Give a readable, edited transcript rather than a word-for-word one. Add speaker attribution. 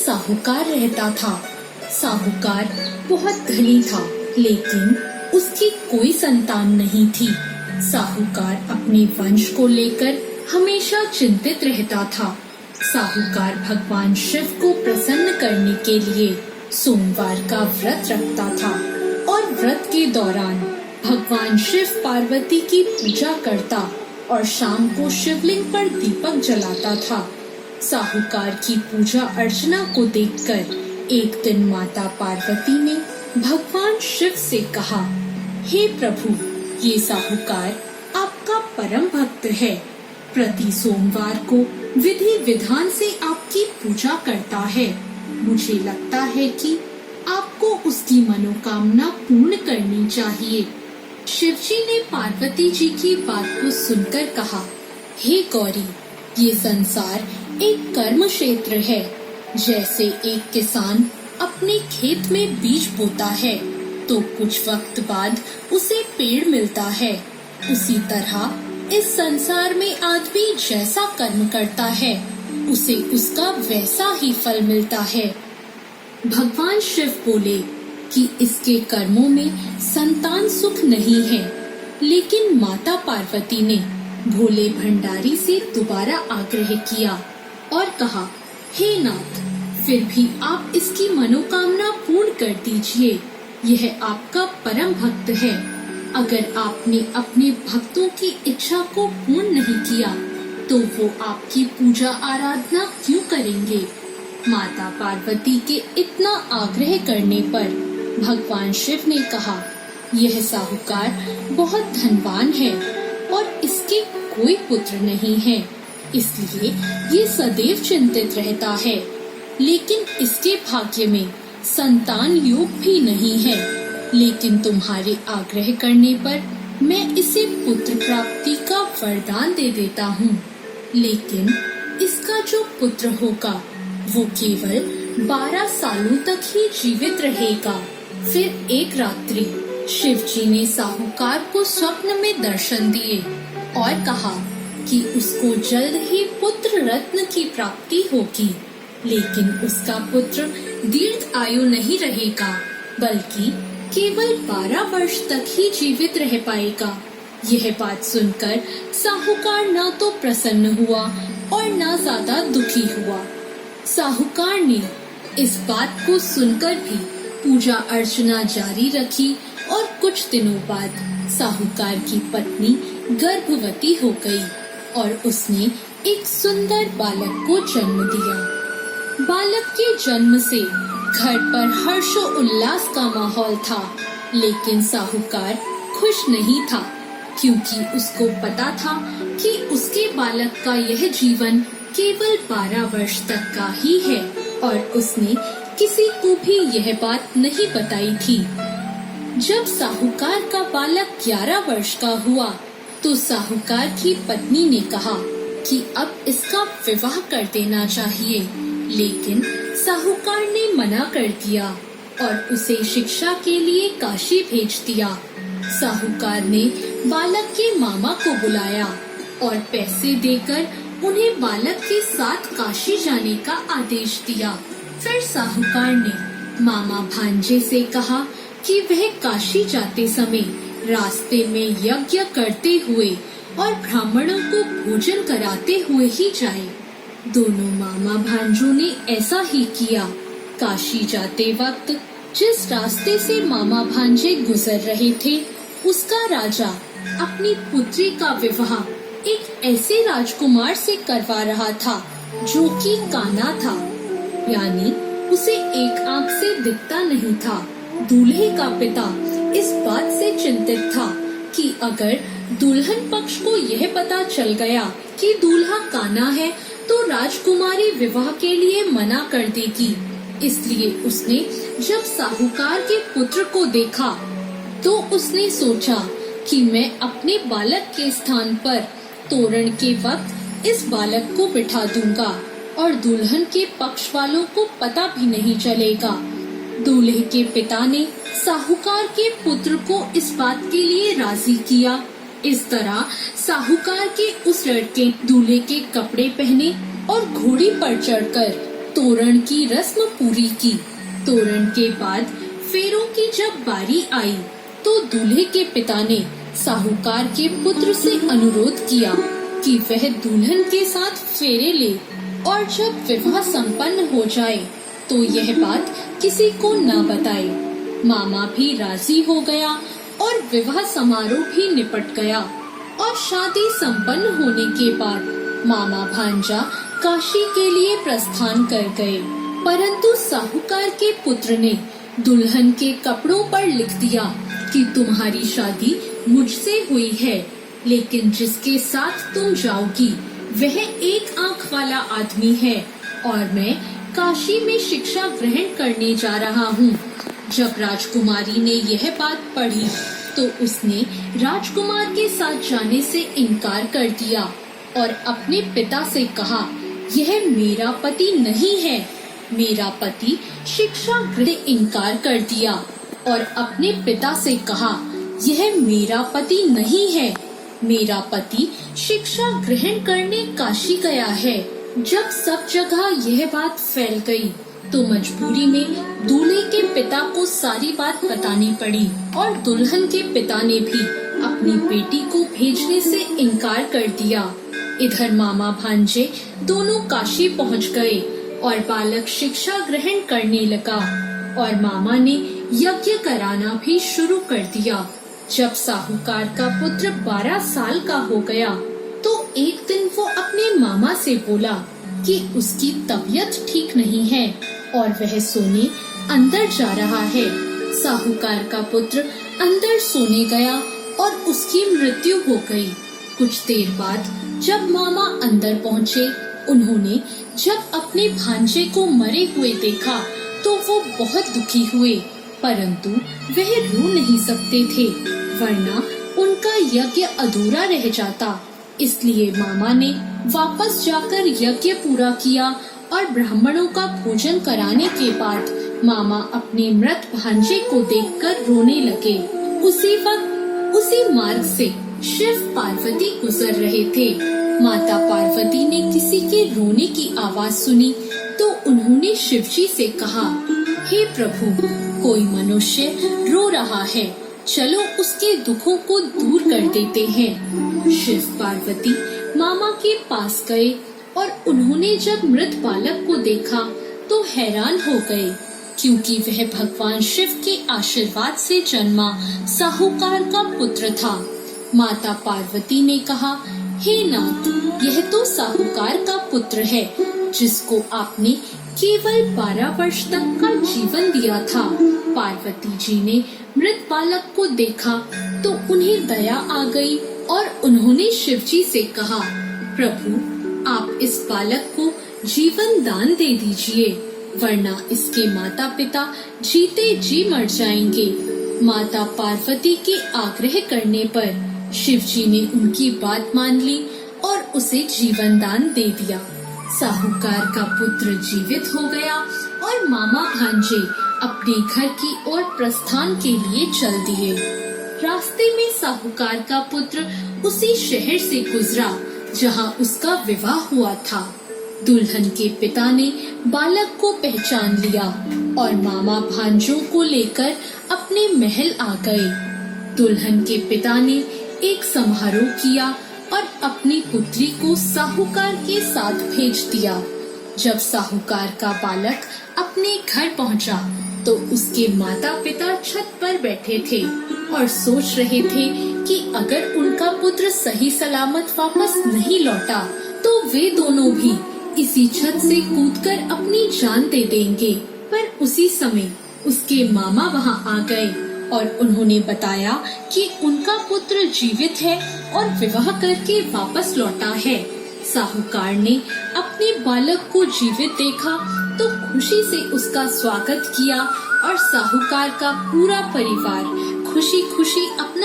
Speaker 1: साहूकार रहता था। साहूकार बहुत धनी था, लेकिन उसकी कोई संतान नहीं थी। साहूकार अपने वंश को लेकर हमेशा चिंतित रहता था। साहूकार भगवान शिव को प्रसन्न करने के लिए सोमवार का व्रत रखता था और व्रत के दौरान भगवान शिव पार्वती की पूजा करता और शाम को शिवलिंग पर दीपक जलाता था। साहूकार की पूजा अर्चना को देखकर एक दिन माता पार्वती ने भगवान शिव से कहा, हे प्रभु, ये साहूकार आपका परम भक्त है। प्रति सोमवार को विधि विधान से आपकी पूजा करता है। मुझे लगता है कि आपको उसकी मनोकामना पूर्ण करनी चाहिए। शिवजी ने पार्वती जी की बात को सुनकर कहा, हे गौरी, ये संसार एक कर्म क्षेत्र है। जैसे एक किसान अपने खेत में बीज बोता है तो कुछ वक्त बाद उसे पेड़ मिलता है, उसी तरह इस संसार में आदमी जैसा कर्म करता है उसे उसका वैसा ही फल मिलता है। भगवान शिव बोले कि इसके कर्मों में संतान सुख नहीं है, लेकिन माता पार्वती ने भोले भंडारी से दोबारा आग्रह किया और कहा, हे नाथ, फिर भी आप इसकी मनोकामना पूर्ण कर दीजिए। यह आपका परम भक्त है। अगर आपने अपने भक्तों की इच्छा को पूर्ण नहीं किया तो वो आपकी पूजा आराधना क्यों करेंगे? माता पार्वती के इतना आग्रह करने पर भगवान शिव ने कहा, यह साहूकार बहुत धनवान है और इसके कोई पुत्र नहीं है, इसलिए ये सदैव चिंतित रहता है। लेकिन इसके भाग्य में संतान योग भी नहीं है। लेकिन तुम्हारे आग्रह करने पर मैं इसे पुत्र प्राप्ति का वरदान दे देता हूँ। लेकिन इसका जो पुत्र होगा वो केवल 12 सालों तक ही जीवित रहेगा। फिर एक रात्रि शिवजी ने साहूकार को स्वप्न में दर्शन दिए और कहा कि उसको जल्द ही पुत्र रत्न की प्राप्ति होगी, लेकिन उसका पुत्र दीर्घ आयु नहीं रहेगा, बल्कि केवल 12 वर्ष तक ही जीवित रह पाएगा। यह बात सुनकर साहूकार न तो प्रसन्न हुआ और न ज्यादा दुखी हुआ। साहूकार ने इस बात को सुनकर भी पूजा अर्चना जारी रखी और कुछ दिनों बाद साहूकार की पत्नी गर्भवती हो गई और उसने एक सुंदर बालक को जन्म दिया। बालक के जन्म से घर पर हर्षो उल्लास का माहौल था, लेकिन साहूकार खुश नहीं था, क्योंकि उसको पता था कि उसके बालक का यह जीवन केवल 12 वर्ष तक का ही है और उसने किसी को भी यह बात नहीं बताई थी। जब साहूकार का बालक 11 वर्ष का हुआ तो साहूकार की पत्नी ने कहा कि अब इसका विवाह कर देना चाहिए, लेकिन साहूकार ने मना कर दिया और उसे शिक्षा के लिए काशी भेज दिया। साहूकार ने बालक के मामा को बुलाया और पैसे देकर उन्हें बालक के साथ काशी जाने का आदेश दिया। फिर साहूकार ने मामा भांजे से कहा कि वह काशी जाते समय रास्ते में यज्ञ करते हुए और ब्राह्मणों को भोजन कराते हुए ही जाए। दोनों मामा भांजों ने ऐसा ही किया। काशी जाते वक्त जिस रास्ते से मामा भांजे गुजर रहे थे, उसका राजा अपनी पुत्री का विवाह एक ऐसे राजकुमार से करवा रहा था जो कि काना था, यानी उसे एक आंख से दिखता नहीं था। दूल्हे का पिता इस बात से चिंतित था कि अगर दुल्हन पक्ष को यह पता चल गया कि दूल्हा काना है तो राजकुमारी विवाह के लिए मना कर देगी। इसलिए उसने जब साहूकार के पुत्र को देखा तो उसने सोचा कि मैं अपने बालक के स्थान पर तोरण के वक्त इस बालक को बिठा दूंगा और दुल्हन के पक्ष वालों को पता भी नहीं चलेगा। दूल्हे के पिता ने साहूकार के पुत्र को इस बात के लिए राजी किया। इस तरह साहूकार के उस लड़के दूल्हे के कपड़े पहने और घोड़ी पर चढ़कर तोरण की रस्म पूरी की। तोरण के बाद फेरों की जब बारी आई तो दूल्हे के पिता ने साहूकार के पुत्र से अनुरोध किया कि वह दुल्हन के साथ फेरे ले और जब विवाह संपन्न हो जाए तो यह बात किसी को न बताए। मामा भी राजी हो गया और विवाह समारोह भी निपट गया और शादी संपन्न होने के बाद मामा भांजा काशी के लिए प्रस्थान कर गए। परंतु साहूकार के पुत्र ने दुल्हन के कपड़ों पर लिख दिया कि तुम्हारी शादी मुझसे हुई है, लेकिन जिसके साथ तुम जाओगी वह एक आंख वाला आदमी है और मैं काशी में शिक्षा ग्रहण करने जा रहा हूँ। जब राजकुमारी ने यह बात पढ़ी तो उसने राजकुमार के साथ जाने से इनकार कर दिया और अपने पिता से कहा, यह मेरा पति नहीं है। मेरा पति शिक्षा ग्रहण इनकार कर दिया और अपने पिता से कहा, यह मेरा पति नहीं है। मेरा पति शिक्षा ग्रहण करने काशी गया है। जब सब जगह यह बात फैल गई तो मजबूरी में दूल्हे के पिता को सारी बात बतानी पड़ी और दुल्हन के पिता ने भी अपनी बेटी को भेजने से इनकार कर दिया। इधर मामा भांजे दोनों काशी पहुंच गए और बालक शिक्षा ग्रहण करने लगा और मामा ने यज्ञ कराना भी शुरू कर दिया। जब साहूकार का पुत्र 12 साल का हो गया तो एक दिन वो अपने मामा से बोला कि उसकी तबीयत ठीक नहीं है और वह सोने अंदर जा रहा है। साहूकार का पुत्र अंदर सोने गया और उसकी मृत्यु हो गई। कुछ देर बाद जब मामा अंदर पहुँचे, उन्होंने जब अपने भांजे को मरे हुए देखा तो वो बहुत दुखी हुए, परंतु वह रो नहीं सकते थे वरना उनका यज्ञ अधूरा रह जाता। इसलिए मामा ने वापस जाकर यज्ञ पूरा किया और ब्राह्मणों का भोजन कराने के बाद मामा अपने मृत भांजे को देखकर रोने लगे। उसी वक्त उसी मार्ग से शिव पार्वती गुजर रहे थे। माता पार्वती ने किसी के रोने की आवाज सुनी तो उन्होंने शिवजी से कहा, हे प्रभु, कोई मनुष्य रो रहा है, चलो उसके दुखों को दूर कर देते हैं। शिव पार्वती मामा के पास गए और उन्होंने जब मृत बालक को देखा तो हैरान हो गए, क्योंकि वह भगवान शिव के आशीर्वाद से जन्मा साहूकार का पुत्र था। माता पार्वती ने कहा, हे नाथ, यह तो साहूकार का पुत्र है जिसको आपने केवल 12 वर्ष तक का जीवन दिया था। पार्वती जी ने मृत बालक को देखा तो उन्हें दया आ गई और उन्होंने शिवजी से कहा, प्रभु, आप इस बालक को जीवन दान दे दीजिए, वरना इसके माता पिता जीते जी मर जाएंगे। माता पार्वती के आग्रह करने पर शिवजी ने उनकी बात मान ली और उसे जीवन दान दे दिया। साहूकार का पुत्र जीवित हो गया और मामा भांजे अपने घर की ओर प्रस्थान के लिए चल दिए। रास्ते में साहूकार का पुत्र उसी शहर से गुजरा जहां उसका विवाह हुआ था। दुल्हन के पिता ने बालक को पहचान लिया और मामा भांजों को लेकर अपने महल आ गए। दुल्हन के पिता ने एक समारोह किया और अपनी पुत्री को साहूकार के साथ भेज दिया। जब साहूकार का बालक अपने घर पहुंचा तो उसके माता पिता छत पर बैठे थे और सोच रहे थे कि अगर उनका पुत्र सही सलामत वापस नहीं लौटा तो वे दोनों भी इसी छत से कूदकर अपनी जान दे देंगे। पर उसी समय उसके मामा वहां आ गए और उन्होंने बताया कि उनका पुत्र जीवित है और विवाह करके वापस लौटा है। साहूकार ने अपने बालक को जीवित देखा तो खुशी से उसका स्वागत किया और साहूकार का पूरा परिवार खुशी खुशी अपना